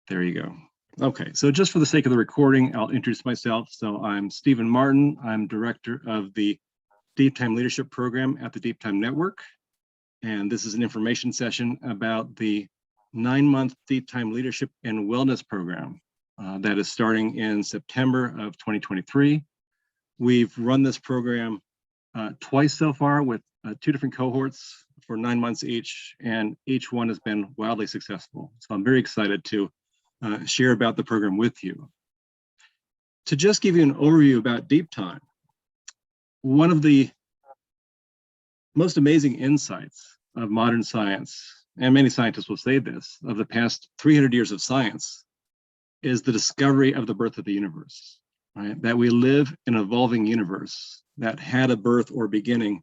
There you go. Okay, so just for the sake of the recording, I'll introduce myself. So I'm Stephen Martin. I'm director of the Deeptime Leadership Program at the Deeptime Network. And this is an information session about the 9-month Deeptime Leadership and Wellness Program that is starting in September of 2023. We've run this program twice so far with 2 different cohorts for 9 months each, and each one has been wildly successful. So I'm very excited to share about the program with you. To just give you an overview about Deeptime, one of the most amazing insights of modern science, and many scientists will say this, of the past 300 years of science, is the discovery of the birth of the universe, right? That we live in an evolving universe that had a birth or beginning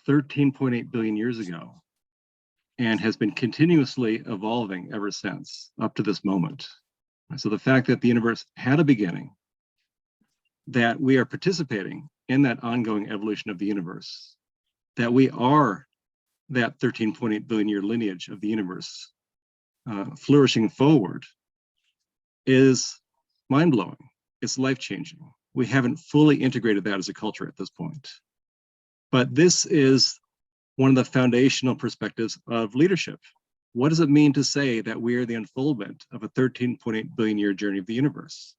13.8 billion years ago and has been continuously evolving ever since up to this moment. So the fact that the universe had a beginning, that we are participating in that ongoing evolution of the universe, that we are that 13.8 billion year lineage of the universe flourishing forward, is mind-blowing. It's life-changing. We haven't fully integrated that as a culture at this point. But this is one of the foundational perspectives of leadership. What does it mean to say that we are the unfoldment of a 13.8 billion year journey of the universe?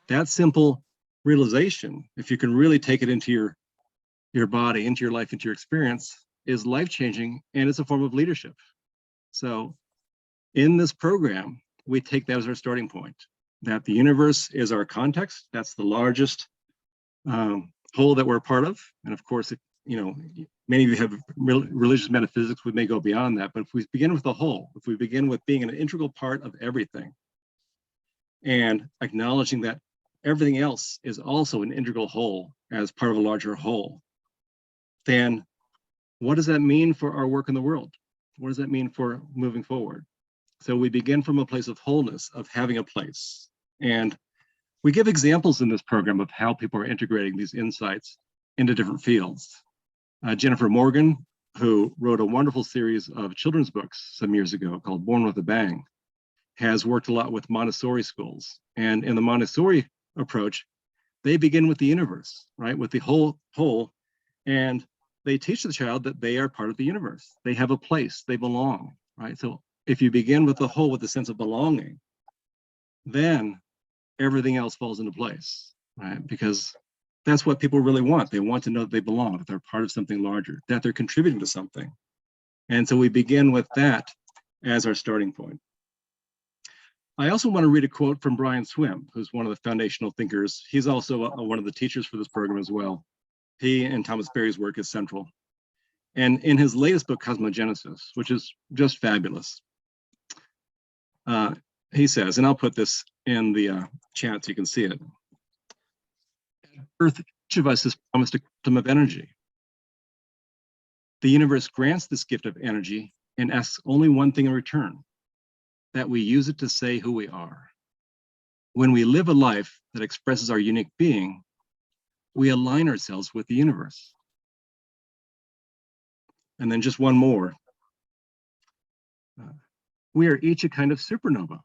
That simple realization, if you can really take it into your body, into your life, into your experience, is life-changing, and it's a form of leadership. So in this program, we take that as our starting point, that the universe is our context. That's the largest whole that we're a part of. And of course, many of you have religious metaphysics. We may go beyond that, but if we begin with the whole, if we begin with being an integral part of everything and acknowledging that everything else is also an integral whole as part of a larger whole, then what does that mean for our work in the world? What does that mean for moving forward? So we begin from a place of wholeness, of having a place. And we give examples in this program of how people are integrating these insights into different fields. Jennifer Morgan, who wrote a wonderful series of children's books some years ago called Born with a Bang, has worked a lot with Montessori schools. And in the Montessori approach, they begin with the universe, right? With the whole, and they teach the child that they are part of the universe. They have a place, they belong, right? So if you begin with the whole with a sense of belonging, then everything else falls into place, right? Because that's what people really want. They want to know that they belong, that they're part of something larger, that they're contributing to something. And so we begin with that as our starting point. I also want to read a quote from Brian Swim, who's one of the foundational thinkers. He's also one of the teachers for this program as well. He and Thomas Berry's work is central. And in his latest book, Cosmogenesis, which is just fabulous, he says, and I'll put this in the chat so you can see it. At birth, each of us is promised a quantum of energy. The universe grants this gift of energy and asks only one thing in return, that we use it to say who we are. When we live a life that expresses our unique being, we align ourselves with the universe. And then just one more. We are each a kind of supernova,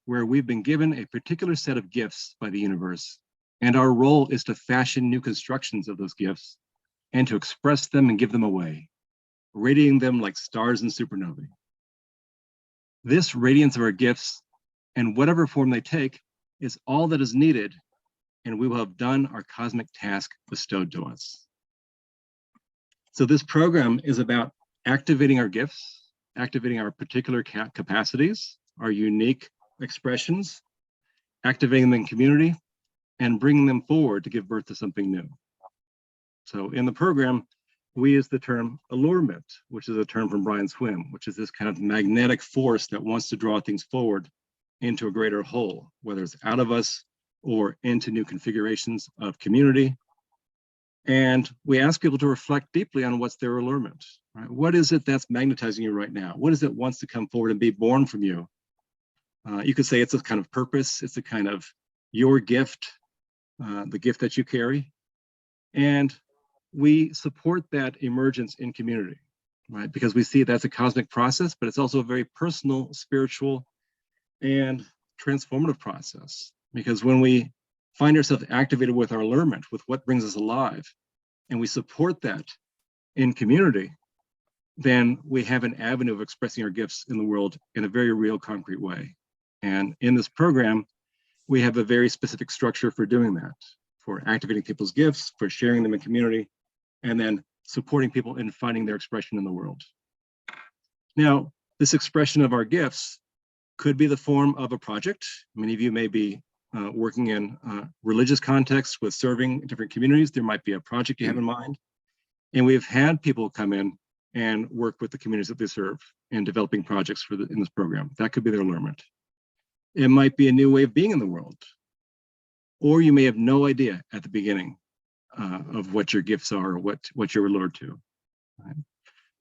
where we've been given a particular set of gifts by the universe, and our role is to fashion new constructions of those gifts and to express them and give them away, radiating them like stars in supernovae. This radiance of our gifts, and whatever form they take, is all that is needed, and we will have done our cosmic task bestowed to us. So this program is about activating our gifts, activating our particular capacities, our unique expressions, activating them in community, and bringing them forward to give birth to something new. So in the program, we use the term allurement, which is a term from Brian Swim, which is this kind of magnetic force that wants to draw things forward into a greater whole, whether it's out of us or into new configurations of community. And we ask people to reflect deeply on what's their allurement, right? What is it that's magnetizing you right now? What is it wants to come forward and be born from you? You could say it's a kind of purpose. It's a kind of your gift, the gift that you carry. And we support that emergence in community, right? Because we see that's a cosmic process, but it's also a very personal, spiritual, and transformative process. Because when we find ourselves activated with our allurement, with what brings us alive, and we support that in community, then we have an avenue of expressing our gifts in the world in a very real, concrete way. And in this program, we have a very specific structure for doing that, for activating people's gifts, for sharing them in community, and then supporting people in finding their expression in the world. Now, this expression of our gifts could be the form of a project. Many of you may be working in religious contexts with serving different communities. There might be a project you have in mind. And we've had people come in and work with the communities that they serve in developing projects in this program. That could be their allurement. It might be a new way of being in the world. Or you may have no idea at the beginning of what your gifts are or what you're allured to. Right?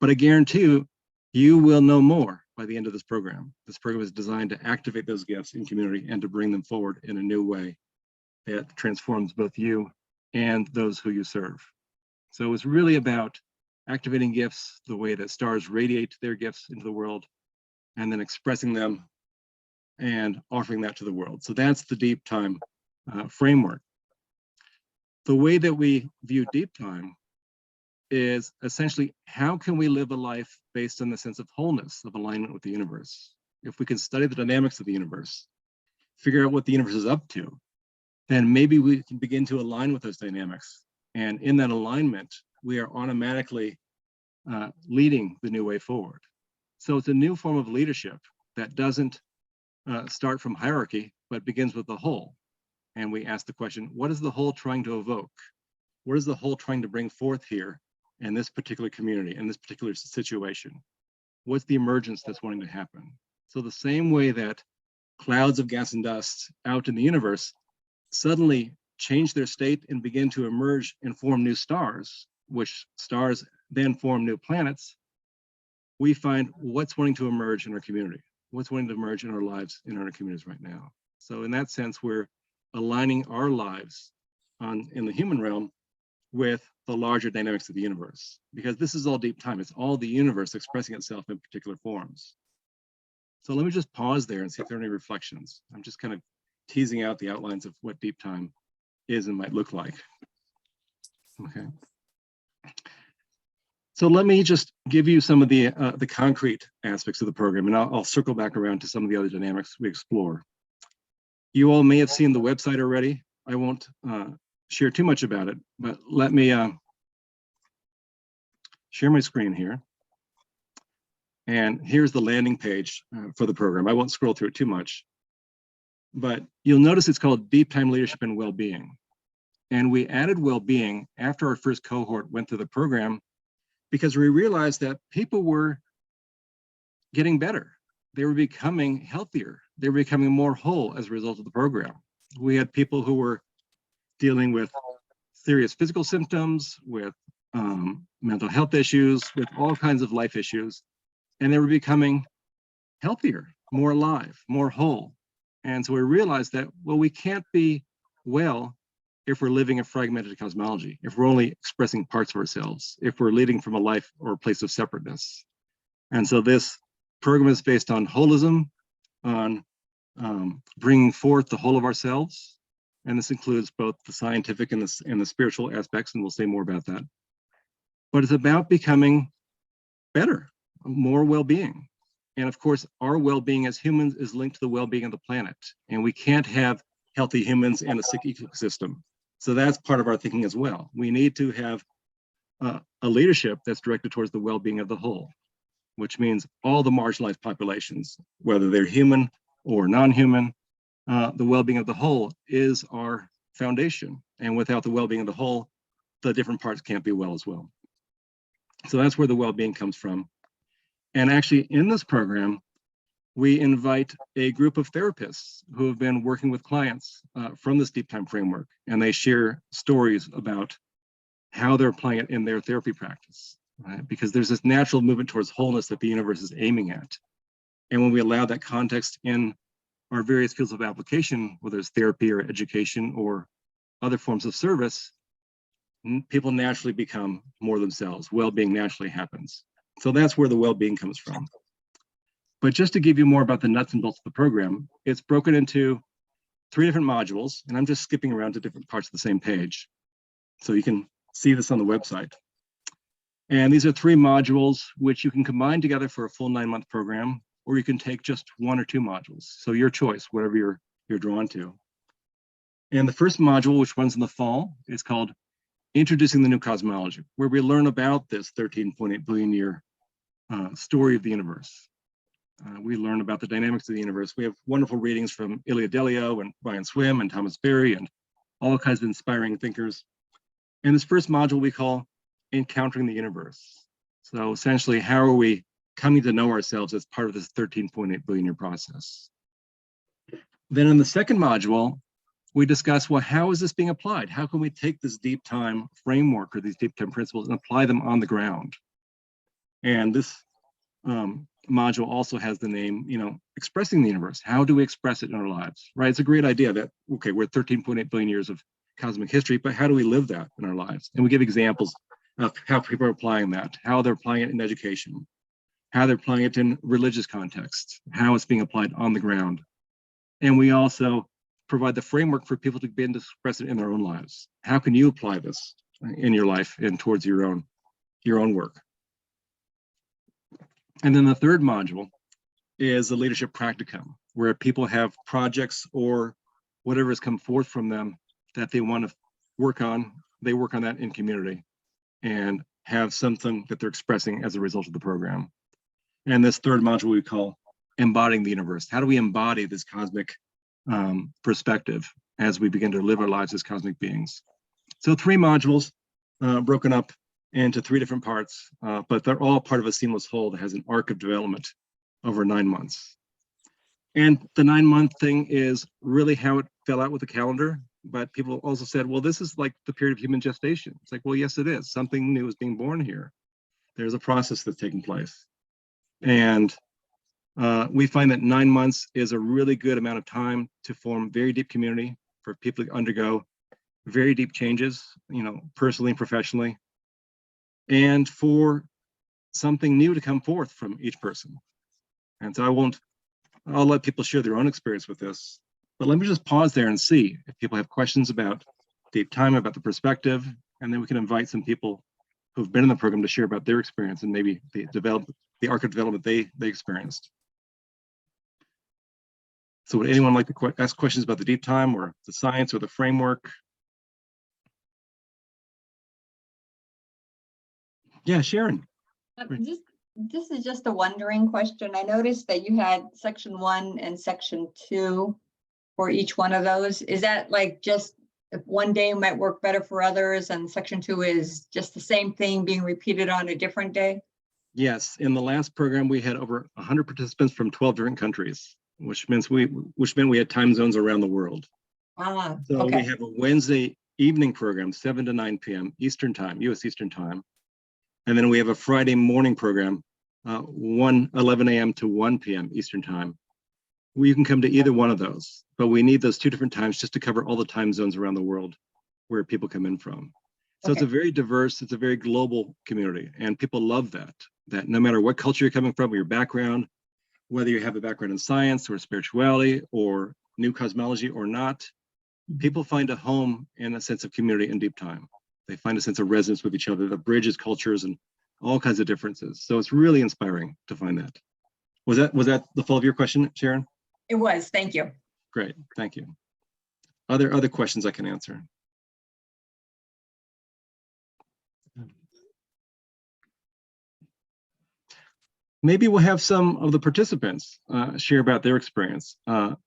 But I guarantee you, you will know more by the end of this program. This program is designed to activate those gifts in community and to bring them forward in a new way that transforms both you and those who you serve. So it's really about activating gifts the way that stars radiate their gifts into the world, and then expressing them and offering that to the world. So that's the Deeptime framework. The way that we view Deeptime is essentially, how can we live a life based on the sense of wholeness, of alignment with the universe? If we can study the dynamics of the universe, figure out what the universe is up to, then maybe we can begin to align with those dynamics. And in that alignment, we are automatically leading the new way forward. So it's a new form of leadership that doesn't start from hierarchy, but begins with the whole. And we ask the question, what is the whole trying to evoke? What is the whole trying to bring forth here in this particular community, in this particular situation? What's the emergence that's wanting to happen? So the same way that clouds of gas and dust out in the universe suddenly change their state and begin to emerge and form new stars, which stars then form new planets, we find what's wanting to emerge in our community, what's wanting to emerge in our lives, in our communities right now. So in that sense, we're aligning our lives in the human realm with the larger dynamics of the universe, because this is all deep time. It's all the universe expressing itself in particular forms. So let me just pause there and see if there are any reflections. I'm just kind of teasing out the outlines of what deep time is and might look like. Okay. So let me just give you some of the concrete aspects of the program, and I'll circle back around to some of the other dynamics we explore. You all may have seen the website already. I won't share too much about it, but let me share my screen here. And here's the landing page for the program. I won't scroll through it too much, but you'll notice it's called Deeptime Leadership and Wellbeing. And we added well-being after our first cohort went through the program, because we realized that people were getting better. They were becoming healthier. They were becoming more whole as a result of the program. We had people who were dealing with serious physical symptoms, with mental health issues, with all kinds of life issues, and they were becoming healthier, more alive, more whole. And so we realized that, well, we can't be well if we're living a fragmented cosmology, if we're only expressing parts of ourselves, if we're leading from a life or a place of separateness. And so this program is based on holism, on bringing forth the whole of ourselves. And this includes both the scientific and the spiritual aspects, and we'll say more about that. But it's about becoming better, more well-being. And of course, our well-being as humans is linked to the well-being of the planet. And we can't have healthy humans and a sick ecosystem. So that's part of our thinking as well. We need to have a leadership that's directed towards the well-being of the whole, which means all the marginalized populations, whether they're human or non-human, the well-being of the whole is our foundation. And without the well-being of the whole, the different parts can't be well as well. So that's where the well-being comes from. And actually in this program, we invite a group of therapists who have been working with clients from this deep time framework, and they share stories about how they're applying it in their therapy practice, right? Because there's this natural movement towards wholeness that the universe is aiming at. And when we allow that context in our various fields of application, whether it's therapy or education or other forms of service, people naturally become more themselves. Well-being naturally happens. So that's where the well-being comes from. But just to give you more about the nuts and bolts of the program, it's broken into 3 different modules, and I'm just skipping around to different parts of the same page. So you can see this on the website. And these are 3 modules which you can combine together for a full 9-month program, or you can take just 1 or 2 modules. So your choice, whatever you're drawn to. And the first module, which runs in the fall, is called Introducing the New Cosmology, where we learn about this 13.8 billion year story of the universe. We learn about the dynamics of the universe. We have wonderful readings from Ilya Delio and Brian Swim and Thomas Berry and all kinds of inspiring thinkers. And this first module we call Encountering the Universe. So essentially, how are we coming to know ourselves as part of this 13.8 billion year process? Then in the second module, we discuss, well, how is this being applied? How can we take this deep time framework or these deep time principles and apply them on the ground? And this module also has the name, expressing the universe. How do we express it in our lives, right? It's a great idea that, okay, we're 13.8 billion years of cosmic history, but how do we live that in our lives? And we give examples of how people are applying that, how they're applying it in education, how they're applying it in religious contexts, how it's being applied on the ground. And we also provide the framework for people to begin to express it in their own lives. How can you apply this in your life and towards your own work? And then the third module is the leadership practicum, where people have projects or whatever has come forth from them that they want to work on. They work on that in community and have something that they're expressing as a result of the program. And this third module we call Embodying the Universe. How do we embody this cosmic perspective as we begin to live our lives as cosmic beings? So 3 modules broken up into 3 different parts, but they're all part of a seamless whole that has an arc of development over 9 months. And the 9-month thing is really how it fell out with the calendar. But people also said, well, this is like the period of human gestation. It's like, well, yes, it is. Something new is being born here. There's a process that's taking place. And we find that 9 months is a really good amount of time to form very deep community for people to undergo very deep changes, personally and professionally, and for something new to come forth from each person. And so I'll let people share their own experience with this, but let me just pause there and see if people have questions about deep time, about the perspective, and then we can invite some people who've been in the program to share about their experience and maybe the arc of development they experienced. So would anyone like to ask questions about the deep time or the science or the framework? Yeah, Sharon. This is just a wondering question. I noticed that you had section 1 and section 2 for each one of those. Is that like just if one day might work better for others and section 2 is just the same thing being repeated on a different day? Yes, in the last program we had over 100 participants from 12 different countries, which meant we had time zones around the world. So okay. we have a Wednesday evening program, 7 to 9 p.m. Eastern time, US Eastern time. And then we have a Friday morning program, 11 a.m. to 1 p.m. Eastern time. You can come to either one of those, but we need those 2 different times just to cover all the time zones around the world where people come in from. So It's a very diverse, it's a very global community, and people love that no matter what culture you're coming from or your background, whether you have a background in science or spirituality or new cosmology or not, people find a home and a sense of community in deep time. They find a sense of resonance with each other that bridges cultures and all kinds of differences. So it's really inspiring to find that. Was that the full of your question, Sharon? It was, thank you. Great, thank you. Other questions I can answer? Maybe we'll have some of the participants share about their experience.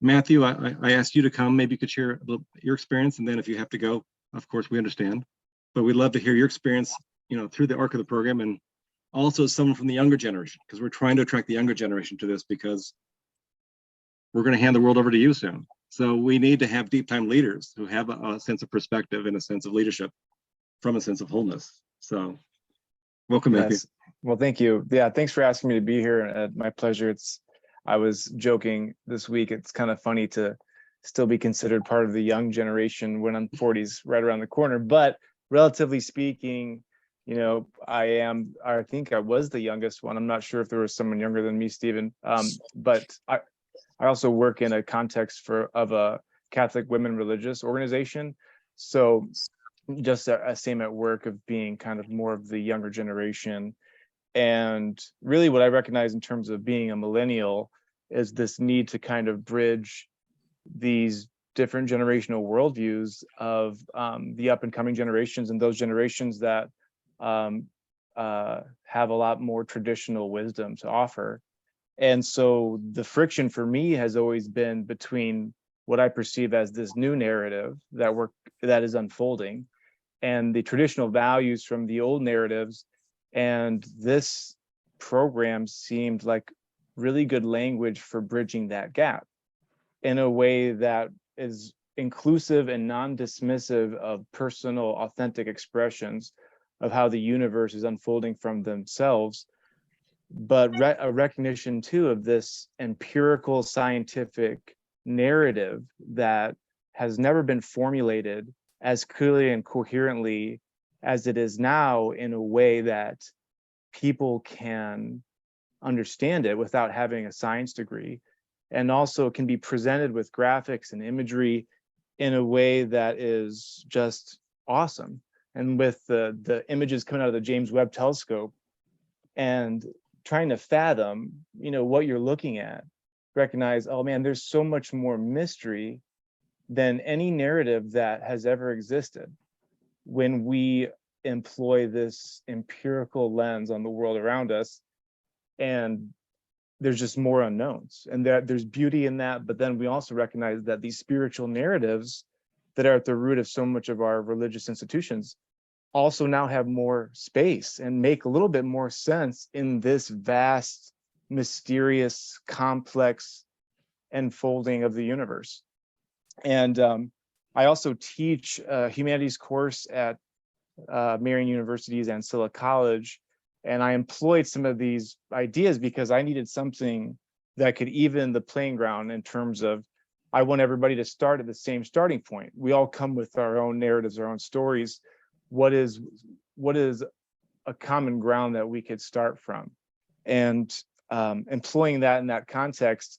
Matthew, I asked you to come. Maybe you could share your experience, and then if you have to go, of course, we understand. But we'd love to hear your experience, through the arc of the program, and also someone from the younger generation, because we're trying to attract the younger generation to this because we're going to hand the world over to you soon. So we need to have deep time leaders who have a sense of perspective and a sense of leadership from a sense of wholeness. So welcome, Matthew. Well, thank you. Yeah, thanks for asking me to be here. My pleasure. I was joking this week. It's kind of funny to still be considered part of the young generation when I'm 40's right around the corner. But relatively speaking, I think I was the youngest one. I'm not sure if there was someone younger than me, Stephen. But I also work in a context of a Catholic women religious organization. So just a same at work of being kind of more of the younger generation. And really what I recognize in terms of being a millennial is this need to kind of bridge these different generational worldviews of the up and coming generations, and those generations that have a lot more traditional wisdom to offer. And so the friction for me has always been between what I perceive as this new narrative that is unfolding, and the traditional values from the old narratives. And this program seemed like really good language for bridging that gap in a way that is inclusive and non-dismissive of personal, authentic expressions of how the universe is unfolding from themselves, but a recognition too of this empirical scientific narrative that has never been formulated as clearly and coherently as it is now, in a way that people can understand it without having a science degree, and also can be presented with graphics and imagery in a way that is just awesome. And with the images coming out of the James Webb Telescope and trying to fathom, what you're looking at, recognize, oh man, there's so much more mystery than any narrative that has ever existed when we employ this empirical lens on the world around us. And there's just more unknowns, and there's beauty in that. But then we also recognize that these spiritual narratives that are at the root of so much of our religious institutions also now have more space and make a little bit more sense in this vast, mysterious, complex unfolding of the universe. And I also teach a humanities course at Marian University's Ancilla College. And I employed some of these ideas because I needed something that could even the playing ground in terms of, I want everybody to start at the same starting point. We all come with our own narratives, our own stories. What is a common ground that we could start from? And employing that in that context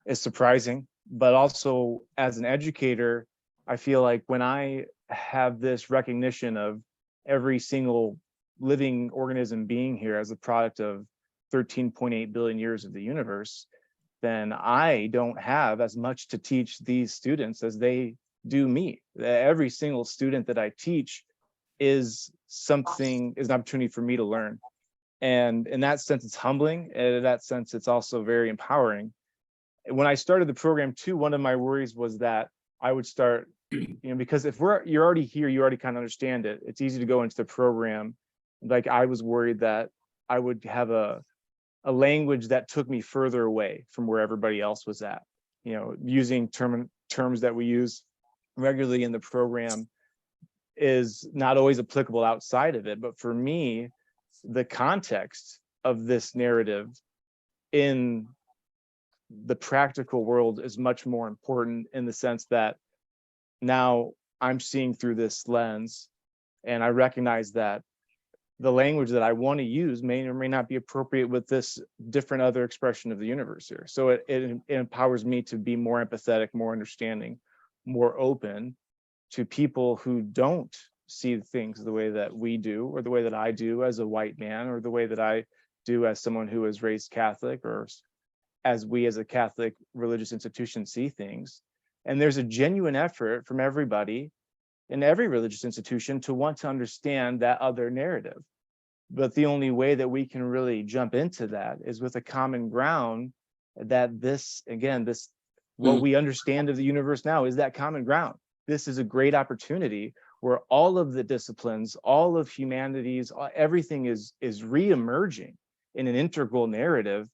is surprising, but also as an educator, I feel like when I have this recognition of every single living organism being here as a product of 13.8 billion years of the universe, then I don't have as much to teach these students as they do me. Every single student that I teach is an opportunity for me to learn. And in that sense, it's humbling. And in that sense, it's also very empowering. When I started the program too, one of my worries was that I would start, because if you're already here, you already kind of understand it. It's easy to go into the program. Like I was worried that I would have a language that took me further away from where everybody else was at. Using terms that we use regularly in the program is not always applicable outside of it. But for me, the context of this narrative in the practical world is much more important, in the sense that now I'm seeing through this lens, and I recognize that the language that I want to use may or may not be appropriate with this different other expression of the universe here. So it empowers me to be more empathetic, more understanding, more open to people who don't see things the way that we do, or the way that I do as a white man, or the way that I do as someone who was raised Catholic, or as we as a Catholic religious institution see things. And there's a genuine effort from everybody in every religious institution to want to understand that other narrative. But the only way that we can really jump into that is with a common ground that what we understand of the universe now is that common ground. This is a great opportunity where all of the disciplines, all of humanities, everything is re-emerging in an integral narrative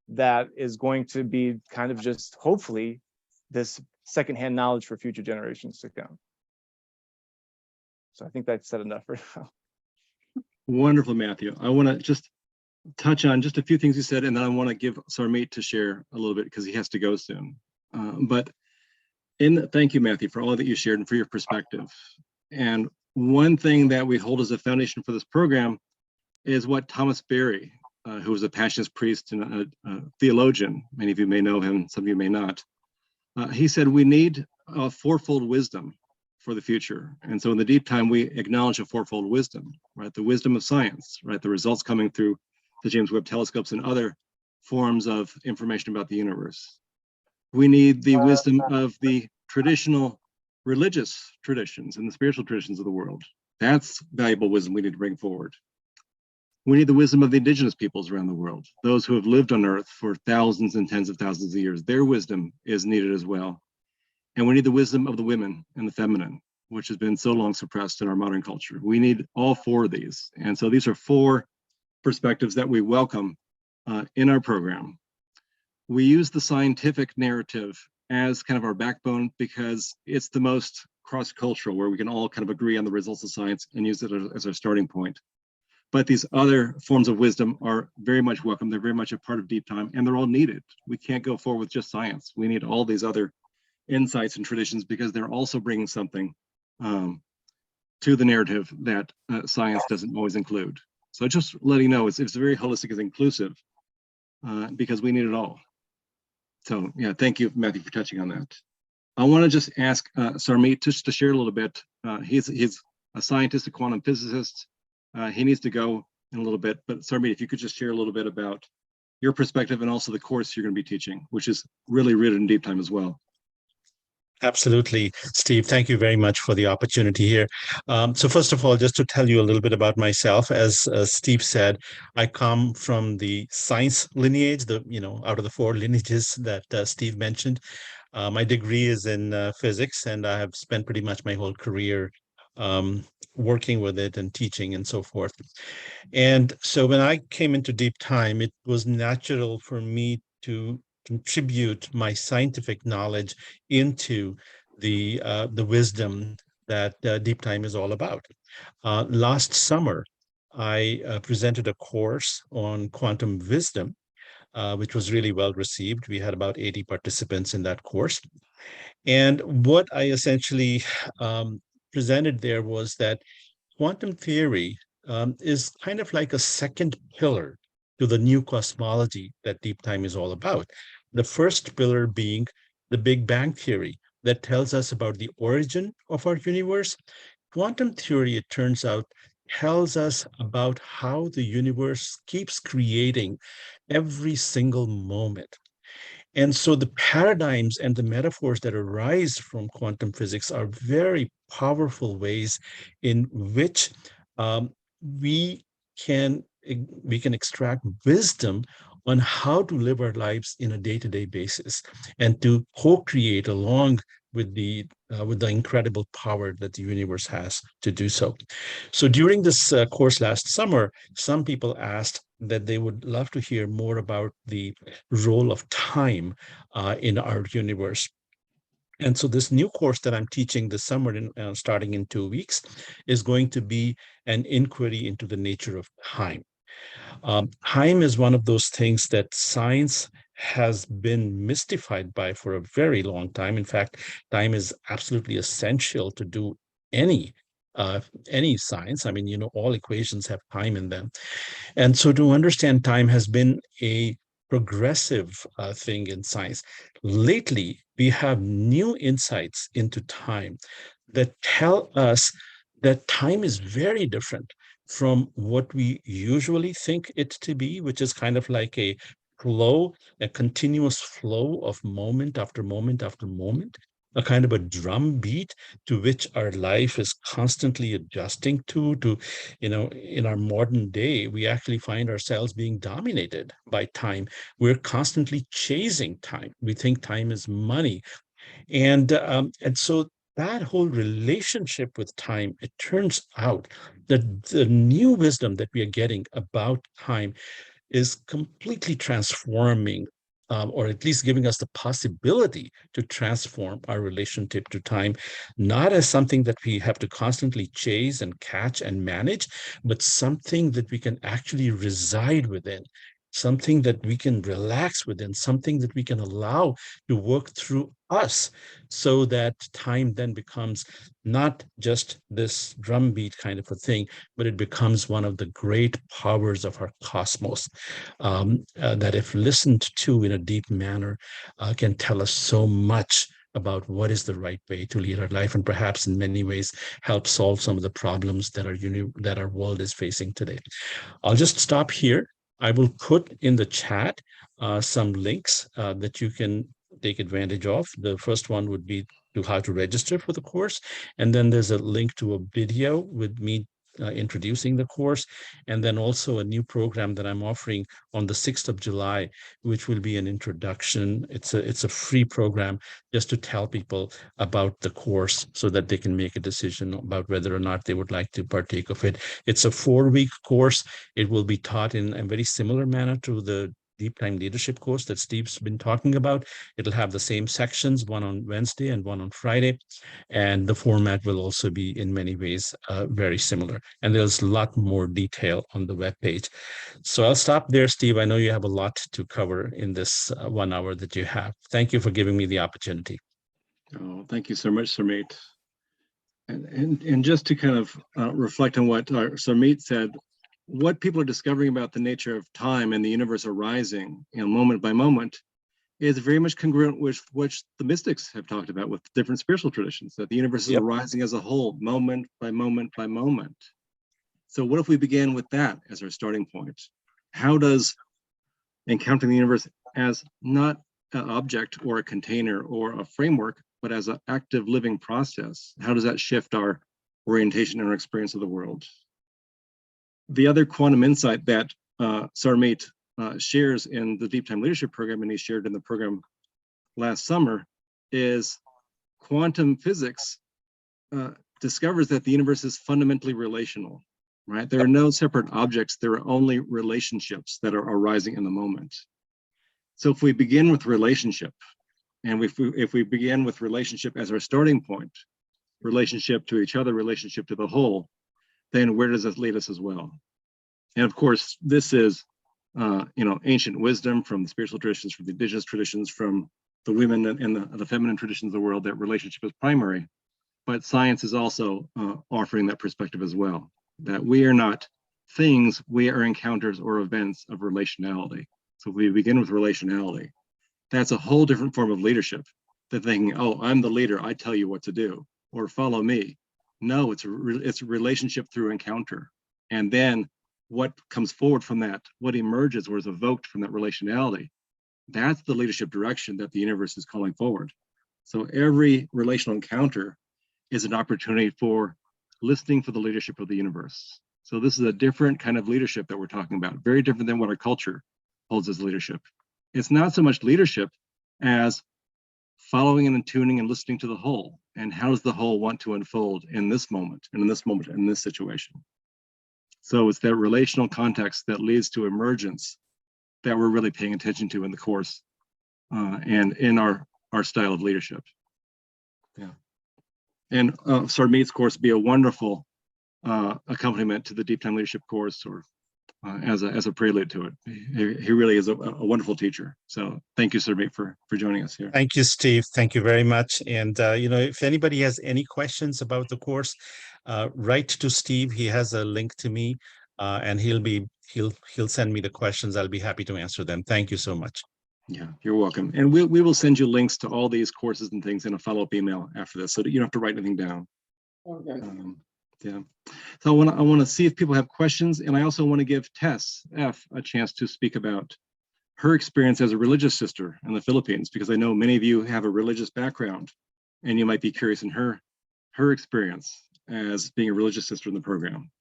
that is going to be kind of just, hopefully, this secondhand knowledge for future generations to come. So I think that's said enough for now. Wonderful, Matthew. I want to just touch on just a few things you said, and then I want to give Sarmeet to share a little bit because he has to go soon. Thank you, Matthew, for all that you shared and for your perspective. And one thing that we hold as a foundation for this program is what Thomas Berry, who was a Passionist priest and a theologian, many of you may know him, some of you may not, he said we need a fourfold wisdom for the future. And so in the Deep Time, we acknowledge a fourfold wisdom, right? The wisdom of science, right? The results coming through the James Webb telescopes and other forms of information about the universe. We need the wisdom of the traditional religious traditions and the spiritual traditions of the world. That's valuable wisdom we need to bring forward. We need the wisdom of the indigenous peoples around the world, those who have lived on Earth for thousands and tens of thousands of years. Their wisdom is needed as well. And we need the wisdom of the women and the feminine, which has been so long suppressed in our modern culture. We need all four of these. And so these are four perspectives that we welcome in our program. We use the scientific narrative as kind of our backbone because it's the most cross-cultural, where we can all kind of agree on the results of science and use it as our starting point. But these other forms of wisdom are very much welcome. They're very much a part of Deep Time, and they're all needed. We can't go forward with just science. We need all these other insights and traditions because they're also bringing something to the narrative that science doesn't always include. So just letting you know, it's very holistic and inclusive because we need it all. So yeah, thank you, Matthew, for touching on that. I want to just ask Sarmeet just to share a little bit. He's a scientist, a quantum physicist. He needs to go in a little bit, but Sarmeet, if you could just share a little bit about your perspective and also the course you're going to be teaching, which is really rooted in Deep Time as well. Absolutely, Steve. Thank you very much for the opportunity here. So first of all, just to tell you a little bit about myself, as Steve said, I come from the science lineage, out of the four lineages that Steve mentioned. My degree is in physics, and I have spent pretty much my whole career working with it and teaching and so forth. And so when I came into Deep Time, it was natural for me to contribute my scientific knowledge into the wisdom that Deep Time is all about. Last summer, I presented a course on quantum wisdom, which was really well received. We had about 80 participants in that course. And what I essentially presented there was that quantum theory is kind of like a second pillar to the new cosmology that Deep Time is all about. The first pillar being the Big Bang theory that tells us about the origin of our universe. Quantum theory, it turns out, tells us about how the universe keeps creating every single moment. And so the paradigms and the metaphors that arise from quantum physics are very powerful ways in which we can extract wisdom on how to live our lives in a day-to-day basis and to co-create along with the incredible power that the universe has to do so. So during this course last summer, some people asked that they would love to hear more about the role of time in our universe. And so this new course that I'm teaching this summer, starting in 2 weeks, is going to be an inquiry into the nature of time. Time is one of those things that science has been mystified by for a very long time. In fact, time is absolutely essential to do any science. I mean, all equations have time in them. And so to understand time has been a progressive thing in science. Lately, we have new insights into time that tell us that time is very different from what we usually think it to be, which is kind of like a continuous flow of moment after moment after moment, a kind of a drum beat to which our life is constantly adjusting to, in our modern day, we actually find ourselves being dominated by time. We're constantly chasing time. We think time is money. And so that whole relationship with time, it turns out that the new wisdom that we are getting about time is completely transforming, or at least giving us the possibility to transform our relationship to time, not as something that we have to constantly chase and catch and manage, but something that we can actually reside within, something that we can relax within, something that we can allow to work through us, so that time then becomes not just this drumbeat kind of a thing, but it becomes one of the great powers of our cosmos, that if listened to in a deep manner, can tell us so much about what is the right way to lead our life, and perhaps in many ways help solve some of the problems that our world is facing today. I'll just stop here. I will put in the chat some links that you can take advantage of. The first one would be to how to register for the course. And then there's a link to a video with me introducing the course. And then also a new program that I'm offering on the 6th of July, which will be an introduction. It's a free program just to tell people about the course so that they can make a decision about whether or not they would like to partake of it. It's a 4-week course. It will be taught in a very similar manner to the Deep Time Leadership course that Steve's been talking about. It'll have the same sections, one on Wednesday and one on Friday. And the format will also be in many ways very similar. And there's a lot more detail on the webpage. So I'll stop there, Steve. I know you have a lot to cover in this 1 hour that you have. Thank you for giving me the opportunity. Oh, thank you so much, Sarmeet. And just to kind of reflect on what Sarmeet said, what people are discovering about the nature of time and the universe arising, moment by moment, is very much congruent with what the mystics have talked about with different spiritual traditions, that the universe is arising as a whole, moment by moment by moment. So what if we began with that as our starting point? How does encountering the universe as not an object or a container or a framework, but as an active living process, how does that shift our orientation and our experience of the world? The other quantum insight that Sarmeet shares in the Deep Time Leadership Program, and he shared in the program last summer, is quantum physics discovers that the universe is fundamentally relational, right? There are no separate objects, there are only relationships that are arising in the moment. So if we begin with relationship, and if we begin with relationship as our starting point, relationship to each other, relationship to the whole, then where does this lead us as well? And of course, this is ancient wisdom from the spiritual traditions, from the indigenous traditions, from the women and the feminine traditions of the world, that relationship is primary. But science is also offering that perspective as well, that we are not things, we are encounters or events of relationality. So if we begin with relationality, that's a whole different form of leadership than thinking, oh, I'm the leader, I tell you what to do, or follow me. No, it's a relationship through encounter. And then what comes forward from that, what emerges or is evoked from that relationality, that's the leadership direction that the universe is calling forward. So every relational encounter is an opportunity for listening for the leadership of the universe. So this is a different kind of leadership that we're talking about, very different than what our culture holds as leadership. It's not so much leadership as following and tuning and listening to the whole. And how does the whole want to unfold in this moment, and in this moment, in this situation? So it's that relational context that leads to emergence that we're really paying attention to in the course and in our style of leadership. Yeah. And Sarmeet's course be a wonderful accompaniment to the Deep Time Leadership course, or as a prelude to it. He really is a wonderful teacher. So thank you, Sarmeet, for joining us here. Thank you, Steve. Thank you very much. And if anybody has any questions about the course, write to Steve. He has a link to me, and he'll send me the questions. I'll be happy to answer them. Thank you so much. Yeah, you're welcome. And we will send you links to all these courses and things in a follow-up email after this, so that you don't have to write anything down. Okay. Yeah. So I want to see if people have questions, and I also want to give Tess F a chance to speak about her experience as a religious sister in the Philippines, because I know many of you have a religious background, and you might be curious in her experience as being a religious sister in the program.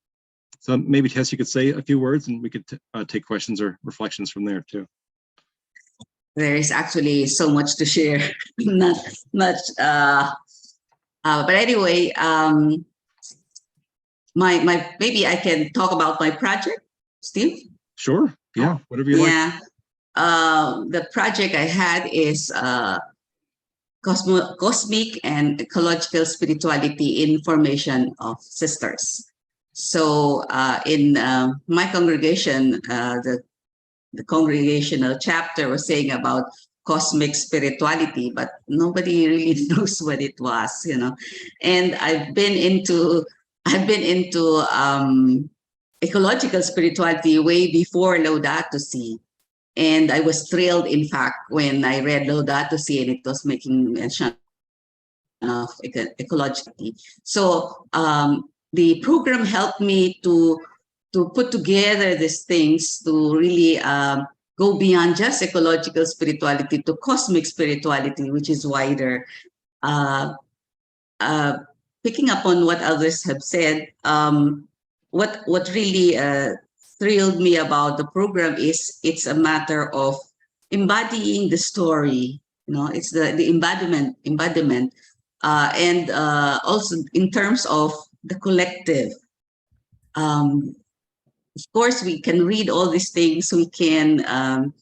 So maybe Tess, you could say a few words, and we could take questions or reflections from there too. There is actually so much to share, not much. But anyway, maybe I can talk about my project, Steve. Sure. Yeah. Whatever you like. Yeah. The project I had is Cosmic and Ecological Spirituality in Formation of Sisters. So in my congregation, the the congregational chapter was saying about cosmic spirituality, but nobody really knows what it was, And I've been into ecological spirituality way before Laudato Si. And I was thrilled, in fact, when I read Laudato Si and it was making mention of ecologically. So the program helped me to put together these things to really go beyond just ecological spirituality to cosmic spirituality, which is wider. Picking up on what others have said, what really thrilled me about the program is it's a matter of embodying the story. It's the embodiment, and also in terms of the collective. Of course, we can read all these things. We can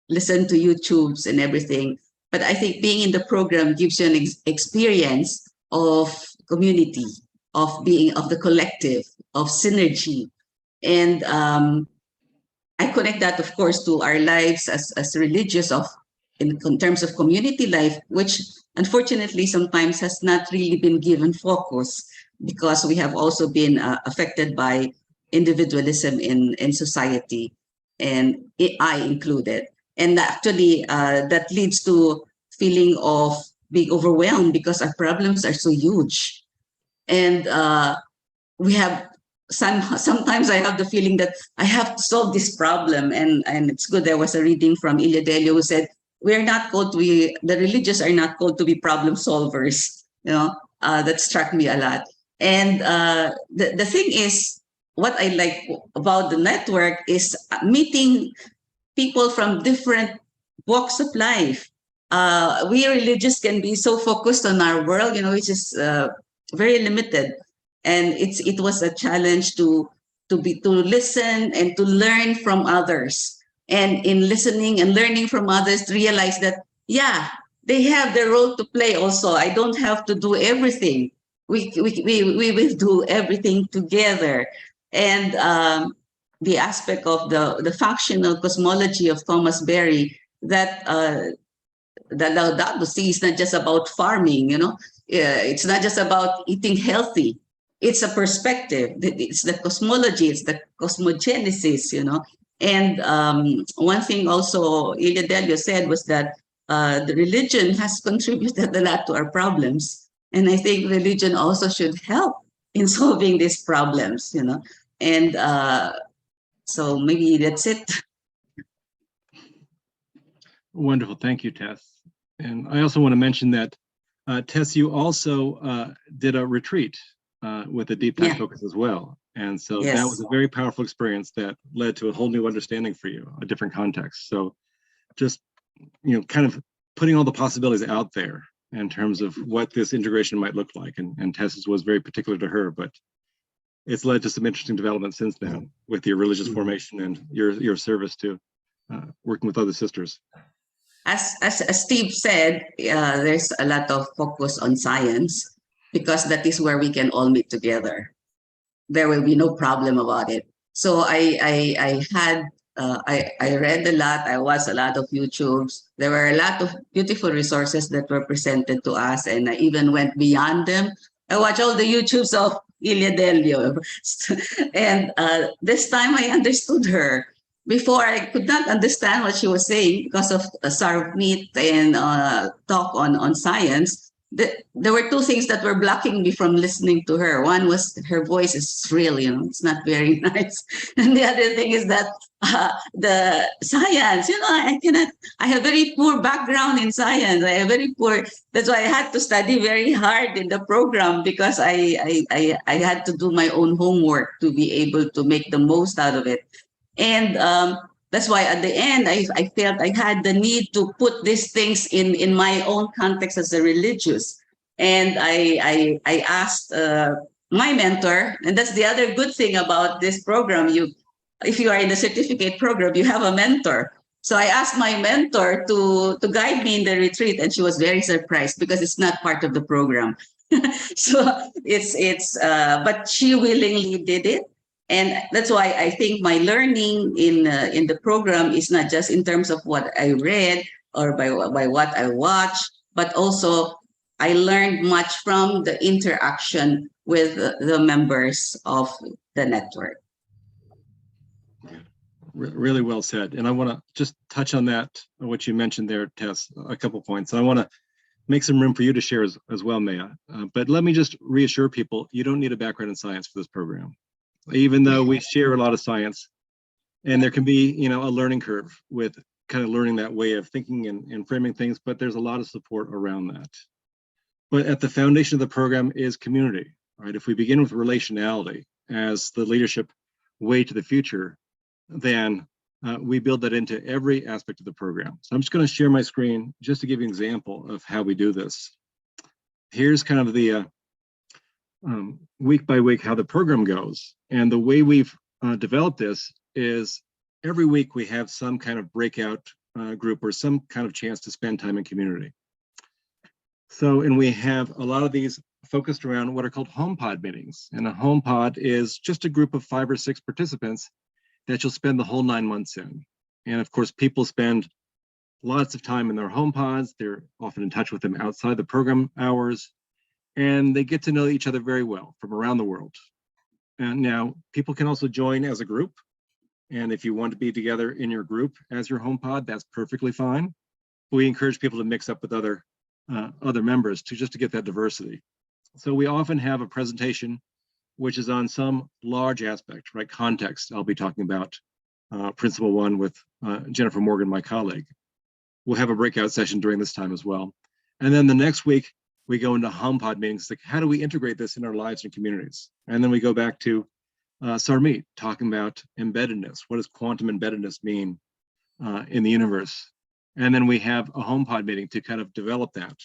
listen to YouTubes and everything. But I think being in the program gives you an experience of community, of the collective, of synergy. And I connect that, of course, to our lives as religious in terms of community life, which unfortunately sometimes has not really been given focus because we have also been affected by individualism in society, and I included. And actually, that leads to feeling of being overwhelmed because our problems are so huge. And we have sometimes I have the feeling that I have to solve this problem. And it's good. There was a reading from Ilya Delio who said, the religious are not called to be problem solvers. That struck me a lot. And the thing is, what I like about the network is meeting people from different walks of life. We religious can be so focused on our world, which is very limited. And it was a challenge to listen and to learn from others. And in listening and learning from others, realize that, they have their role to play also. I don't have to do everything. We will do everything together. And the aspect of the functional cosmology of Thomas Berry, that Laudato Si is not just about farming, it's not just about eating healthy. It's a perspective. It's the cosmology. It's the cosmogenesis, And one thing also Ilya Delio said was that the religion has contributed a lot to our problems. And I think religion also should help in solving these problems, And so maybe that's it. Wonderful. Thank you, Tess. And I also want to mention that, Tess, you also did a retreat with a deep time focus as well. And so that was a very powerful experience that led to a whole new understanding for you, a different context. So just, kind of putting all the possibilities out there in terms of what this integration might look like. And Tess's was very particular to her, but it's led to some interesting developments since then with your religious formation and your service to working with other sisters. As Steve said, there's a lot of focus on science because that is where we can all meet together. There will be no problem about it. So I read a lot. I watched a lot of YouTubes. There were a lot of beautiful resources that were presented to us, and I even went beyond them. I watched all the YouTubes of Ilya Delio, and this time I understood her. Before, I could not understand what she was saying because of Sarvmeet and talk on science. There were two things that were blocking me from listening to her. One was her voice is shrill, it's not very nice. And the other thing is that the science, I have very poor background in science. I have very poor, that's why I had to study very hard in the program because I had to do my own homework to be able to make the most out of it. And that's why at the end, I felt I had the need to put these things in my own context as a religious. And I asked my mentor, and that's the other good thing about this program. If you are in the certificate program, you have a mentor. So I asked my mentor to guide me in the retreat, and she was very surprised because it's not part of the program. So but she willingly did it. And that's why I think my learning in the program is not just in terms of what I read or by what I watch, but also I learned much from the interaction with the members of the network. Really well said. And I want to just touch on that, what you mentioned there, Tess, a couple points. I want to make some room for you to share as well, Maya. But let me just reassure people, you don't need a background in science for this program. Even though we share a lot of science, and there can be, you know, a learning curve with kind of learning that way of thinking and framing things, but there's a lot of support around that. But at the foundation of the program is community, right? If we begin with relationality as the leadership way to the future, then we build that into every aspect of the program. So I'm just going to share my screen just to give you an example of how we do this. Here's kind of the week by week how the program goes. And the way we've developed this is every week we have some kind of breakout group or some kind of chance to spend time in community. So, and we have a lot of these focused around what are called home pod meetings. And a home pod is just a group of 5 or 6 participants that you'll spend the whole 9 months in. And of course, people spend lots of time in their home pods. They're often in touch with them outside the program hours, and they get to know each other very well from around the world. And now people can also join as a group. And if you want to be together in your group as your home pod, that's perfectly fine. We encourage people to mix up with other members just to get that diversity. So we often have a presentation which is on some large aspect, right? Context. I'll be talking about Principle 1 with Jennifer Morgan, my colleague. We'll have a breakout session during this time as well. And then the next week, we go into home pod meetings, like how do we integrate this in our lives and communities? And then we go back to Sarmeet talking about embeddedness. What does quantum embeddedness mean in the universe? And then we have a home pod meeting to kind of develop that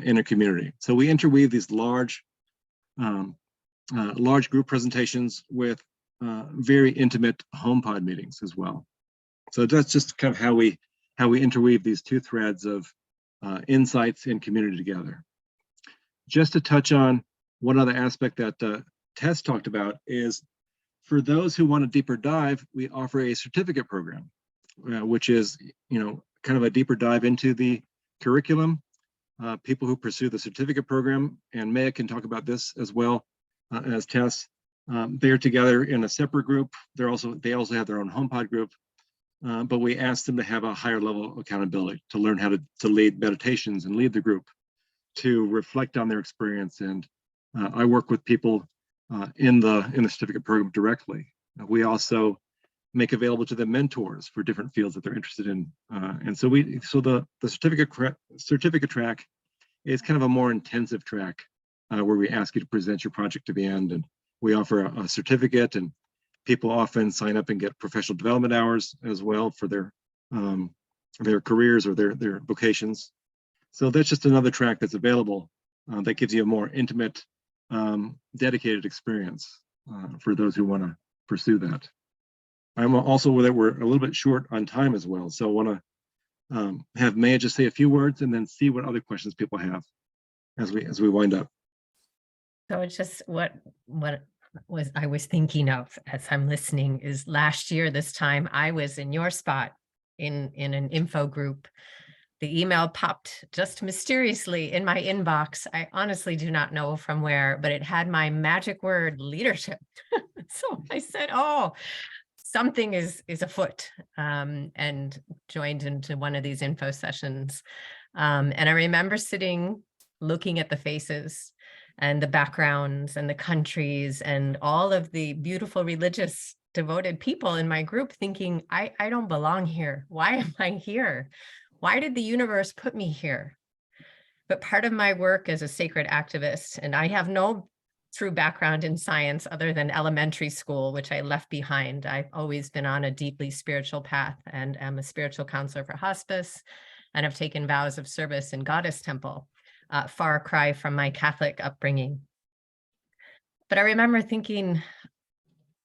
in a community. So we interweave these large group presentations with very intimate home pod meetings as well. So that's just kind of how we interweave these 2 threads of insights and community together. Just to touch on one other aspect that Tess talked about is for those who want a deeper dive, we offer a certificate program, which is, you know, kind of a deeper dive into the curriculum. People who pursue the certificate program, and Maya can talk about this as well as Tess, they're together in a separate group. They also have their own home pod group, but we ask them to have a higher level of accountability, to learn how to lead meditations and lead the group, to reflect on their experience. And I work with people in the certificate program directly. We also make available to them mentors for different fields that they're interested in. And so the certificate track is kind of a more intensive track where we ask you to present your project to the end. And we offer a certificate, and people often sign up and get professional development hours as well for their careers or their vocations. So that's just another track that's available that gives you a more intimate, dedicated experience for those who want to pursue that. I'm also aware that we're a little bit short on time as well. So I want to have Maya just say a few words and then see what other questions people have as we wind up. So it's just what I was thinking of as I'm listening is last year, this time I was in your spot in an info group. The email popped just mysteriously in my inbox. I honestly do not know from where, but it had my magic word, leadership. So I said, oh, something is afoot, and joined into one of these info sessions. And I remember sitting, looking at the faces and the backgrounds and the countries and all of the beautiful religious devoted people in my group thinking, I don't belong here. Why am I here? Why did the universe put me here? But part of my work as a sacred activist, and I have no true background in science other than elementary school, which I left behind. I've always been on a deeply spiritual path and am a spiritual counselor for hospice and have taken vows of service in Goddess Temple, far cry from my Catholic upbringing. But I remember thinking,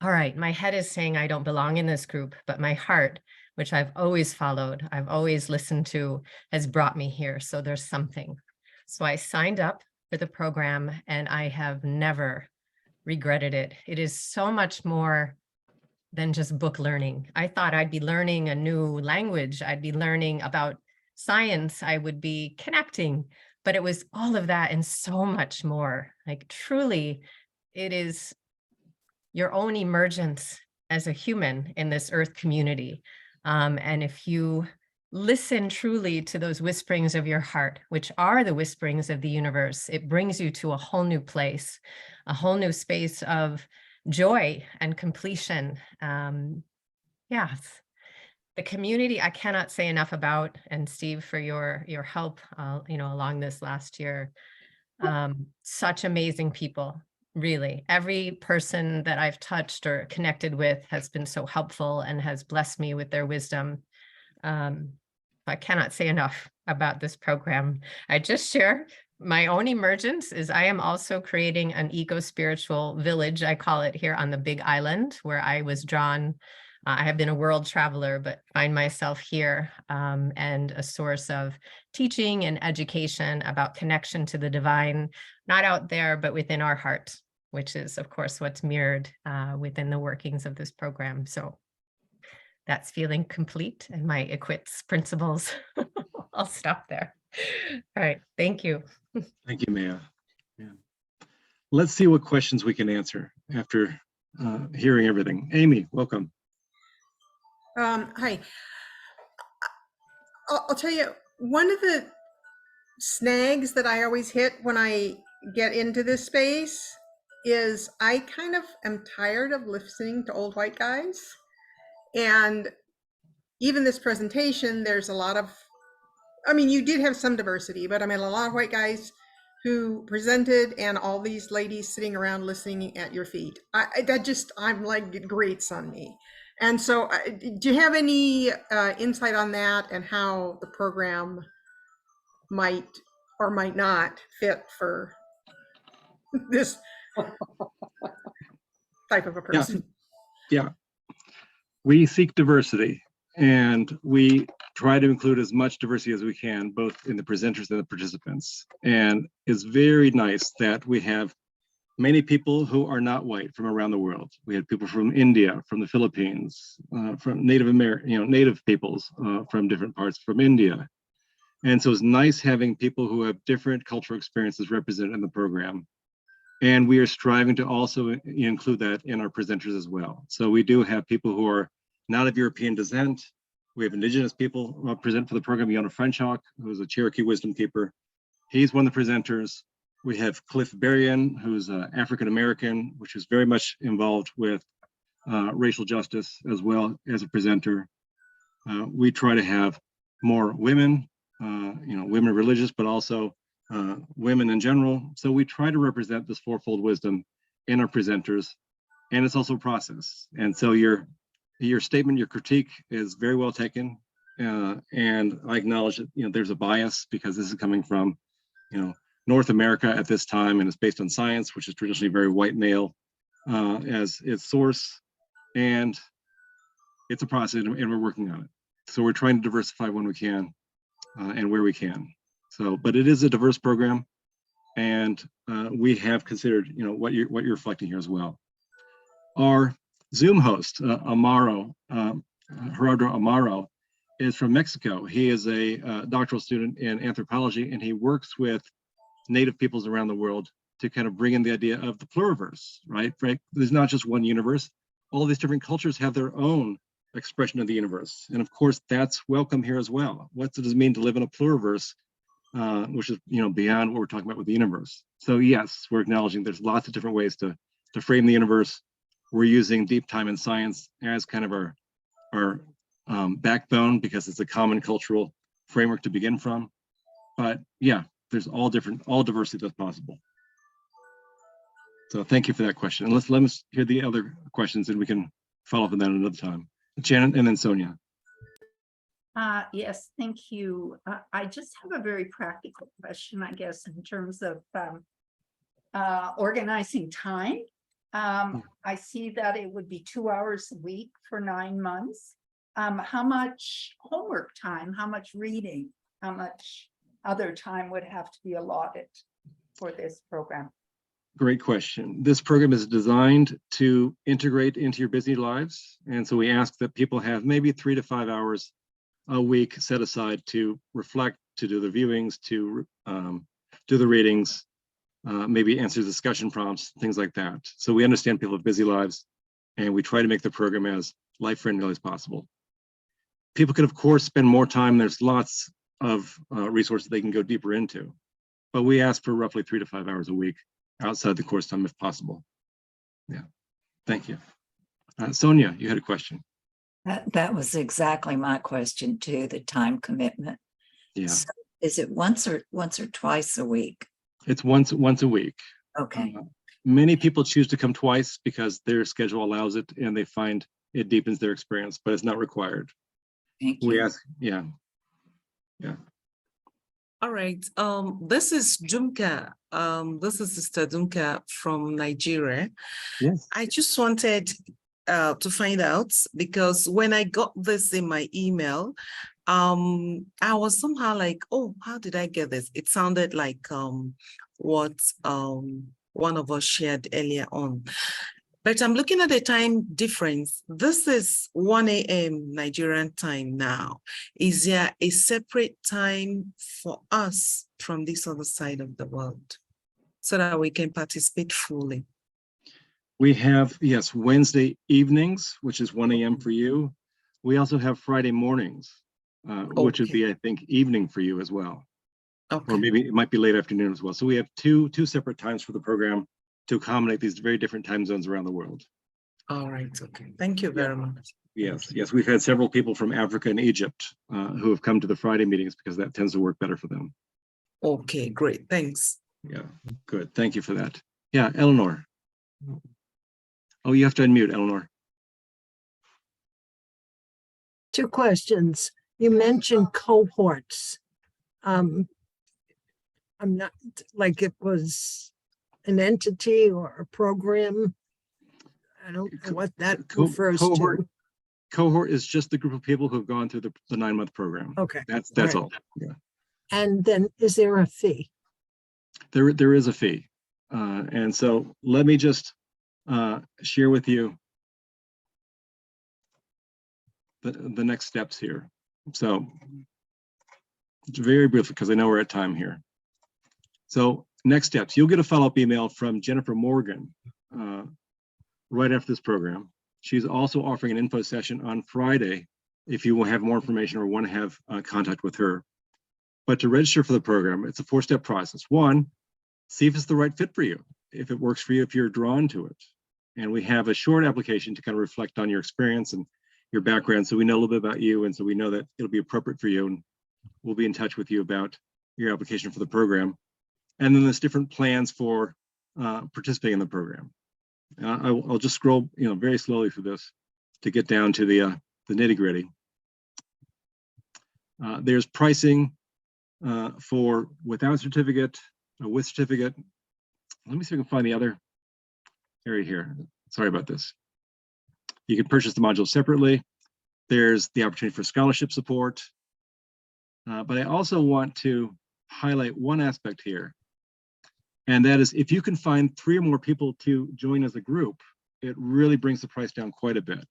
all right, my head is saying I don't belong in this group, but my heart, which I've always followed, I've always listened to, has brought me here. So there's something. So I signed up for the program, and I have never regretted it. It is so much more than just book learning. I thought I'd be learning a new language. I'd be learning about science. I would be connecting, but it was all of that and so much more. Like truly, it is your own emergence as a human in this earth community. And if you listen truly to those whisperings of your heart, which are the whisperings of the universe, it brings you to a whole new place, a whole new space of joy and completion. Yes, the community I cannot say enough about, and Steve, for your help, along this last year. Such amazing people, really. Every person that I've touched or connected with has been so helpful and has blessed me with their wisdom. I cannot say enough about this program. I just share my own emergence is I am also creating an eco-spiritual village, I call it, here on the Big Island, where I was drawn. I have been a world traveler, but find myself here, and a source of teaching and education about connection to the divine, not out there, but within our heart, which is, of course, what's mirrored within the workings of this program. So that's feeling complete, and my EQUITS principles. I'll stop there. All right, thank you. Thank you, Maya. Yeah. Let's see what questions we can answer after hearing everything. Amy, welcome. Hi. I'll tell you, one of the snags that I always hit when I get into this space is I kind of am tired of listening to old white guys. And even this presentation, there's a lot of, I mean, you did have some diversity, but I mean, a lot of white guys who presented and all these ladies sitting around listening at your feet. I'm like, it grates on me. And so do you have any insight on that and how the program might or might not fit for this type of a person? Yeah. We seek diversity, and we try to include as much diversity as we can, both in the presenters and the participants. And it's very nice that we have many people who are not white from around the world. We had people from India, from the Philippines, from Native peoples from different parts from India. And so it's nice having people who have different cultural experiences represented in the program. And we are striving to also include that in our presenters as well. So we do have people who are not of European descent. We have Indigenous people present for the program. Yona Frenchhawk, who is a Cherokee wisdom keeper. He's one of the presenters. We have Cliff Berrien, who's African-American, which is very much involved with racial justice as well as a presenter. We try to have more women, women religious, but also women in general. So we try to represent this fourfold wisdom in our presenters, and it's also a process. And so your statement, your critique is very well taken, and I acknowledge that there's a bias because this is coming from North America at this time, and it's based on science, which is traditionally very white male as its source, and it's a process, and we're working on it. So we're trying to diversify when we can and where we can. So, but it is a diverse program, and we have considered, what you're reflecting here as well. Our Zoom host, Gerardo Amaro, is from Mexico. He is a doctoral student in anthropology, and he works with Native peoples around the world to kind of bring in the idea of the pluriverse, right? There's not just one universe. All these different cultures have their own expression of the universe. And of course, that's welcome here as well. What does it mean to live in a pluriverse, which is beyond what we're talking about with the universe? So yes, we're acknowledging there's lots of different ways to frame the universe. We're using deep time and science as kind of our backbone because it's a common cultural framework to begin from. But yeah, there's all diversity that's possible. So thank you for that question. And let us hear the other questions, and we can follow up on that another time. Janet and then Sonia. Yes, thank you. I just have a very practical question, I guess, in terms of organizing time. I see that it would be 2 hours a week for 9 months. How much homework time, how much reading, how much other time would have to be allotted for this program? Great question. This program is designed to integrate into your busy lives. And so we ask that people have maybe 3 to 5 hours a week set aside to reflect, to do the viewings, to do the readings, maybe answer discussion prompts, things like that. So we understand people have busy lives, and we try to make the program as life-friendly as possible. People can, of course, spend more time. There's lots of resources they can go deeper into, but we ask for roughly 3 to 5 hours a week outside the course time if possible. Yeah, thank you. Sonia, you had a question. That was exactly my question too, the time commitment. Yeah, So is it once or twice a week? it's once a week. Okay, Many people choose to come twice because their schedule allows it and they find it deepens their experience, but it's not required. thank We you. ask, yeah. All right. This is Jumka. This is Sister Jumka from Nigeria. Yes. I just wanted to find out, because when I got this in my email, I was somehow like, oh, how did I get this? It sounded like what one of us shared earlier on. But I'm looking at the time difference. This is 1 a.m. Nigerian time now. Is there a separate time for us from this other side of the world so that we can participate fully? We have, yes, Wednesday evenings, which is 1 a.m. for you. We also have Friday mornings, which would be, I think, evening for you as well. Okay. Or maybe it might be late afternoon as well. So we have two separate times for the program to accommodate these very different time zones around the world. All right. Okay. Thank you very much. Yes. We've had several people from Africa and Egypt who have come to the Friday meetings because that tends to work better for them. Okay, great. Thanks. Yeah, good. Thank you for that. Yeah, Eleanor. Oh, you have to unmute, Eleanor. Two questions. You mentioned cohorts. I'm not like it was an entity or a program. I don't know what that refers to. Cohort is just the group of people who have gone through the 9-month program. Okay. That's all. Yeah. And then is there a fee? There is a fee. And so let me just share with you the next steps here. So very briefly, because I know we're at time here. So next steps, you'll get a follow-up email from Jennifer Morgan right after this program. She's also offering an info session on Friday if you will have more information or want to have contact with her. But to register for the program, it's a 4-step process. 1, see if it's the right fit for you, if it works for you, if you're drawn to it. And we have a short application to kind of reflect on your experience and your background, so we know a little bit about you, and so we know that it'll be appropriate for you, and we'll be in touch with you about your application for the program. And then there's different plans for participating in the program. I'll just scroll, very slowly through this to get down to the nitty-gritty. There's pricing for without certificate, with certificate. Let me see if I can find the other area here. Sorry about this. You can purchase the module separately. There's the opportunity for scholarship support. But I also want to highlight one aspect here. And that is, if you can find 3 or more people to join as a group, it really brings the price down quite a bit.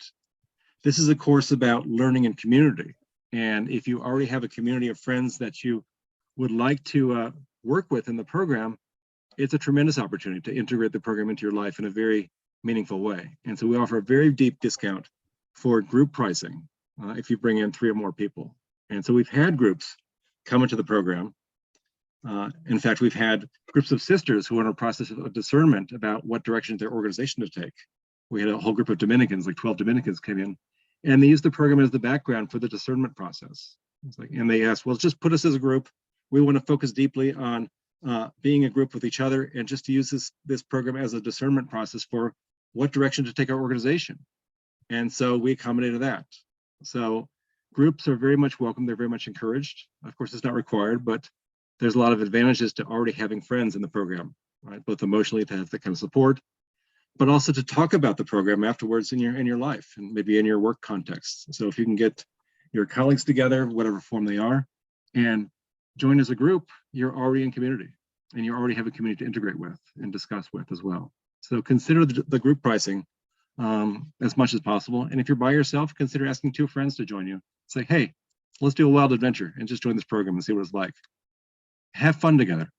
This is a course about learning and community. And if you already have a community of friends that you would like to work with in the program, it's a tremendous opportunity to integrate the program into your life in a very meaningful way. And so we offer a very deep discount for group pricing if you bring in 3 or more people. And so we've had groups come into the program. In fact, we've had groups of sisters who are in a process of discernment about what direction their organization to take. We had a whole group of Dominicans, like 12 Dominicans came in, and they used the program as the background for the discernment process. It's like, and they asked, well, just put us as a group. We want to focus deeply on being a group with each other, and just to use this program as a discernment process for what direction to take our organization. And so we accommodated that. So groups are very much welcome. They're very much encouraged. Of course, it's not required, but there's a lot of advantages to already having friends in the program, right? Both emotionally to have that kind of support, but also to talk about the program afterwards in your life and maybe in your work context. So if you can get your colleagues together, whatever form they are, and join as a group, you're already in community. and you already have a community to integrate with and discuss with as well. So consider the group pricing as much as possible. And if you're by yourself, consider asking 2 friends to join you. Say, hey, let's do a wild adventure and just join this program and see what it's like. Have fun together.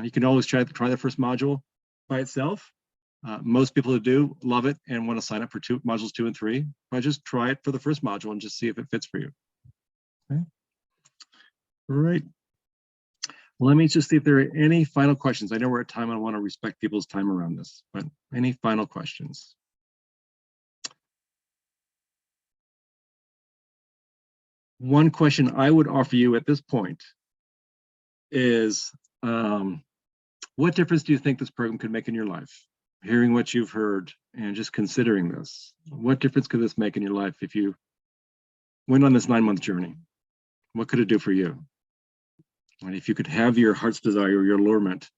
You can always try the first module by itself. Most people who do love it and want to sign up for modules 2 and 3, but just try it for the first module and just see if it fits for you. Okay. All right. Let me just see if there are any final questions. I know we're at time. I want to respect people's time around this, but any final questions? One question I would offer you at this point is, what difference do you think this program could make in your life? Hearing what you've heard and just considering this, what difference could this make in your life if you went on this 9-month journey? What could it do for you? And if you could have your heart's desire, your allurement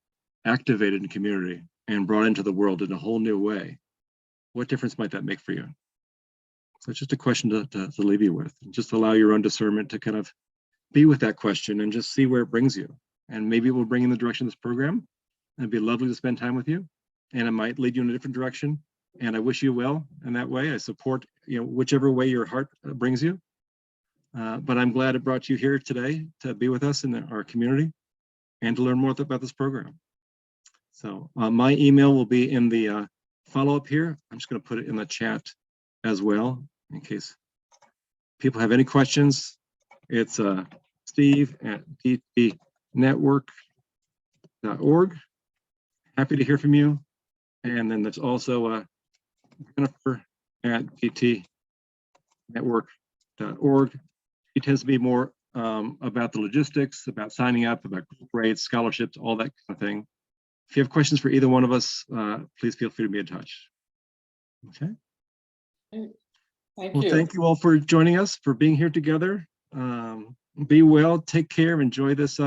activated in community and brought into the world in a whole new way, what difference might that make for you? So it's just a question to leave you with. Just allow your own discernment to kind of be with that question and just see where it brings you. And maybe it will bring you in the direction of this program. It'd be lovely to spend time with you. And it might lead you in a different direction. And I wish you well in that way. I support, whichever way your heart brings you. But I'm glad it brought you here today to be with us in our community and to learn more about this program. So my email will be in the follow-up here. I'm just going to put it in the chat as well, in case people have any questions. It's steve@dtnetwork.org. Happy to hear from you. And then there's also Jennifer@dtnetwork.org. She tends to be more about the logistics, about signing up, about grades, scholarships, all that kind of thing. If you have questions for either one of us, please feel free to be in touch. Okay. Thank you all for joining us, for being here together. Be well, take care, enjoy this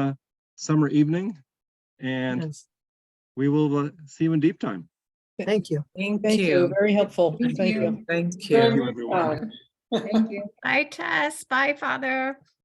summer evening, and Yes. we will see you in deep time. Thank you. Thank you. Very helpful. Thank you. Thank Thank you. you, everyone. Thank you. Bye, Tess. Bye, Father.